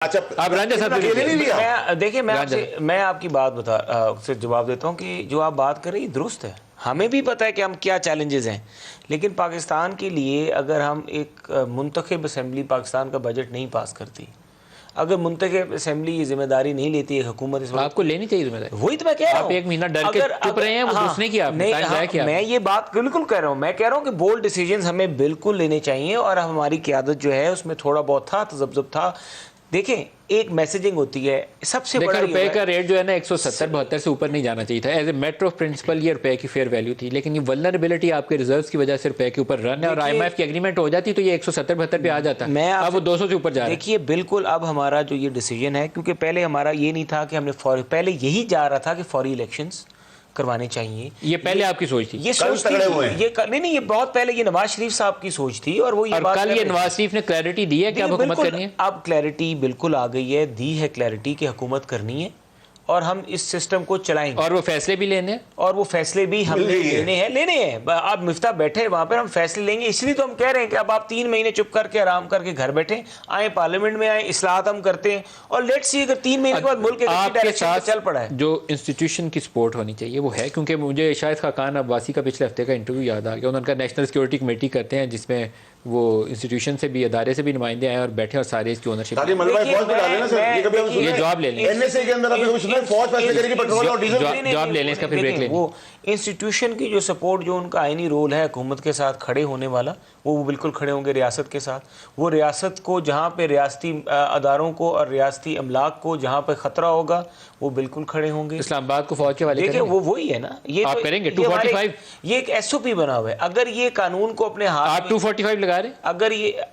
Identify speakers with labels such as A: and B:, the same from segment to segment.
A: अच्छा,
B: आप रांझा साहब
A: नहीं लिया।
C: देखिए मैं आपकी बात से जवाब देता हूँ कि जो आप बात कर रही है दुरुस्त है। हमें भी पता है कि हम क्या चैलेंजेस हैं, लेकिन पाकिस्तान के लिए अगर हम एक मुंतखब असम्बली पाकिस्तान का बजट नहीं पास करती, अगर मुंतखब असम्बली ये जिम्मेदारी नहीं लेती है हुकूमत, इस
B: आपको लेनी चाहिए जिम्मेदारी।
C: वही तो मैं कह रहा हूँ।
B: आप एक महीना डर के चुप रहे हैं, वो दूसरे की आपने टाइम जाया किया।
C: मैं ये बात बिल्कुल कह रहा हूँ, मैं कह रहा हूँ कि बोल्ड डिसीजंस हमें बिल्कुल लेने चाहिए और हमारी क़यादत जो है उसमें थोड़ा बहुत था तजब्जुब था। देखें, एक मैसेजिंग होती है, सबसे बड़ा
B: रुपए का रेट जो है ना 170-72 से ऊपर नहीं जाना चाहिए था। As a matter of principle ये रुपए की फेयर वैल्यू थी, लेकिन ये वल्नरेबिलिटी आपके रिजर्व्स की वजह से रुपए के ऊपर रन है, और IMF की एग्रीमेंट हो जाती तो ये 170-72 पे आ जाता। अब वो 200 से ऊपर जा रहा है।
C: देखिए बिल्कुल, अब हमारा जो ये डिसीजन है, क्योंकि पहले हमारा ये नहीं था कि हमने पहले यही जा रहा था कि फौरी इलेक्शंस करवाने चाहिए।
B: ये पहले आपकी सोच थी,
C: ये सोच थी, नहीं ये बहुत पहले ये नवाज शरीफ साहब की सोच थी, और वो ये बात
B: कल ये नवाज शरीफ ने क्लैरिटी दी है कि अब हुकूमत करनी है।
C: अब क्लैरिटी बिल्कुल आ गई है, दी है क्लैरिटी कि हुकूमत करनी है और हम इस सिस्टम को चलाएंगे,
B: और वो फैसले भी लेने हैं,
C: और वो फैसले भी हम लेने हैं। आप मिफ्ता बैठे वहां पर, हम फैसले लेंगे। इसलिए तो हम कह रहे हैं कि अब आप 3 महीने चुप करके आराम करके घर बैठे, आए पार्लियामेंट में आए, इस्लाहत हम करते हैं, और लेट्स सी अगर 3 महीने के बाद मुल्क
B: आपके साथ चल पड़ा है। जो इंस्टीट्यूशन की सपोर्ट होनी चाहिए वो है, क्योंकि मुझे शाहिद खाकान अब्बासी का पिछले हफ्ते का इंटरव्यू याद आ गया। उनका नेशनल सिक्योरिटी कमेटी करते हैं, जिसमें वो इंस्टीट्यूशन से भी, अदारे से भी नुमाइंदे आए और बैठे, और सारे इसकी ओनरशिप। ये जवाब ले लें, जवाब ले लें इसका, फिर ब्रेक लें।
C: वो इंस्टीट्यूशन की जो सपोर्ट, जो उनका आईनी रोल है हुकूमत के साथ खड़े होने वाला, वो बिल्कुल खड़े होंगे रियासत के साथ। वो रियासत को जहाँ पे रियासती अदारों को और रियासती अमलाक को जहाँ पे ख़तरा होगा, वो बिल्कुल खड़े होंगे।
B: इस्लामाबाद को फौज के वाले
C: देखिए वो वही है ना, ये
B: आप करेंगे 245।
C: ये एक SOP बना हुआ है। अगर ये कानून को अपने हाथ,
B: आप 245 लगा रहे,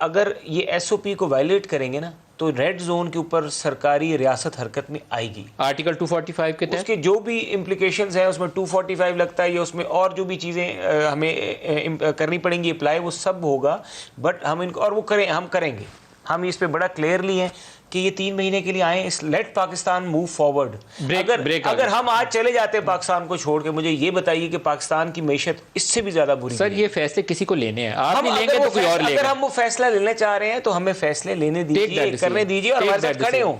C: अगर ये SOP को वायलेट करेंगे ना, तो रेड जोन के ऊपर सरकारी रियासत हरकत में आएगी।
B: आर्टिकल 245 के तहत
C: उसके जो भी इम्प्लीकेशंस हैं उसमें 245 लगता है, या उसमें और जो भी चीज़ें हमें करनी पड़ेंगी अप्लाई, वो सब होगा। बट हम इनको, और वो हम करेंगे, हम इस पे बड़ा क्लियरली हैं कि ये 3 महीने के लिए आए, इस लेट पाकिस्तान मूव फॉरवर्ड। अगर हम आज चले जाते हैं पाकिस्तान को छोड़ के, मुझे ये बताइए कि पाकिस्तान की मैशत इससे भी ज्यादा बुरी।
B: सर ये फैसले किसी को लेने हैं, आप नहीं लेंगे तो कोई और लेगा।
C: अगर हम वो फैसला लेना चाह रहे हैं तो हमें फैसले लेने दीजिए, करने दीजिए, और हमारे साथ खड़े हों।